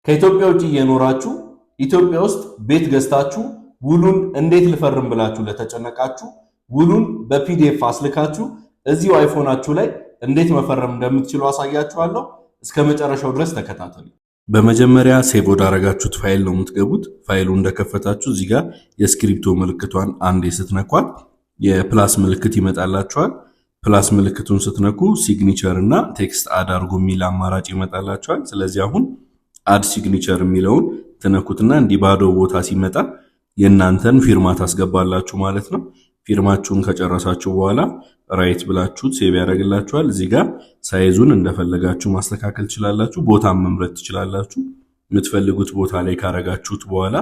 ከኢትዮጵያ ውጪ እየኖራችሁ ኢትዮጵያ ውስጥ ቤት ገዝታችሁ ውሉን እንዴት ልፈርም ብላችሁ ለተጨነቃችሁ ውሉን በፒዲኤፍ አስልካችሁ እዚሁ አይፎናችሁ ላይ እንዴት መፈረም እንደምትችሉ አሳያችኋለሁ። እስከ መጨረሻው ድረስ ተከታተሉ። በመጀመሪያ ሴቭ ወዳረጋችሁት ፋይል ነው የምትገቡት። ፋይሉ እንደከፈታችሁ እዚህ ጋር የስክሪፕቶ ምልክቷን አንዴ ስትነኳት የፕላስ ምልክት ይመጣላችኋል። ፕላስ ምልክቱን ስትነኩ ሲግኒቸር እና ቴክስት አድ አድርጉ የሚል አማራጭ ይመጣላችኋል። ስለዚህ አሁን አድ ሲግኒቸር የሚለውን ትነኩትና እንዲህ ባዶ ቦታ ሲመጣ የእናንተን ፊርማ ታስገባላችሁ ማለት ነው። ፊርማችሁን ከጨረሳችሁ በኋላ ራይት ብላችሁ ሴቭ ያደርግላችኋል። እዚህ ጋር ሳይዙን እንደፈለጋችሁ ማስተካከል ትችላላችሁ። ቦታን መምረጥ ትችላላችሁ። የምትፈልጉት ቦታ ላይ ካረጋችሁት በኋላ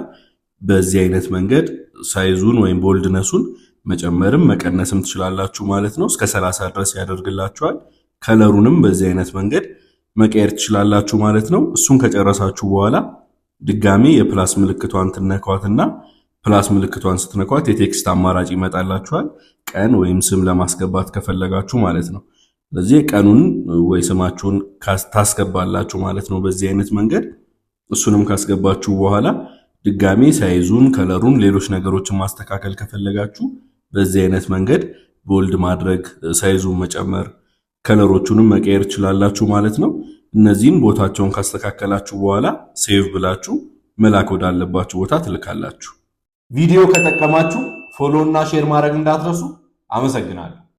በዚህ አይነት መንገድ ሳይዙን ወይም ቦልድነሱን መጨመርም መቀነስም ትችላላችሁ ማለት ነው። እስከ 30 ድረስ ያደርግላችኋል። ከለሩንም በዚህ አይነት መንገድ መቀየር ትችላላችሁ ማለት ነው። እሱን ከጨረሳችሁ በኋላ ድጋሚ የፕላስ ምልክቷን ትነኳትና ፕላስ ምልክቷን ስትነኳት የቴክስት አማራጭ ይመጣላችኋል። ቀን ወይም ስም ለማስገባት ከፈለጋችሁ ማለት ነው። ስለዚህ ቀኑን ወይ ስማችሁን ታስገባላችሁ ማለት ነው በዚህ አይነት መንገድ። እሱንም ካስገባችሁ በኋላ ድጋሚ ሳይዙን፣ ከለሩን፣ ሌሎች ነገሮችን ማስተካከል ከፈለጋችሁ በዚህ አይነት መንገድ ቦልድ ማድረግ፣ ሳይዙን መጨመር፣ ከለሮቹንም መቀየር ትችላላችሁ ማለት ነው። እነዚህን ቦታቸውን ካስተካከላችሁ በኋላ ሴቭ ብላችሁ መላክ ወዳለባችሁ ቦታ ትልካላችሁ። ቪዲዮ ከጠቀማችሁ ፎሎ እና ሼር ማድረግ እንዳትረሱ። አመሰግናለሁ።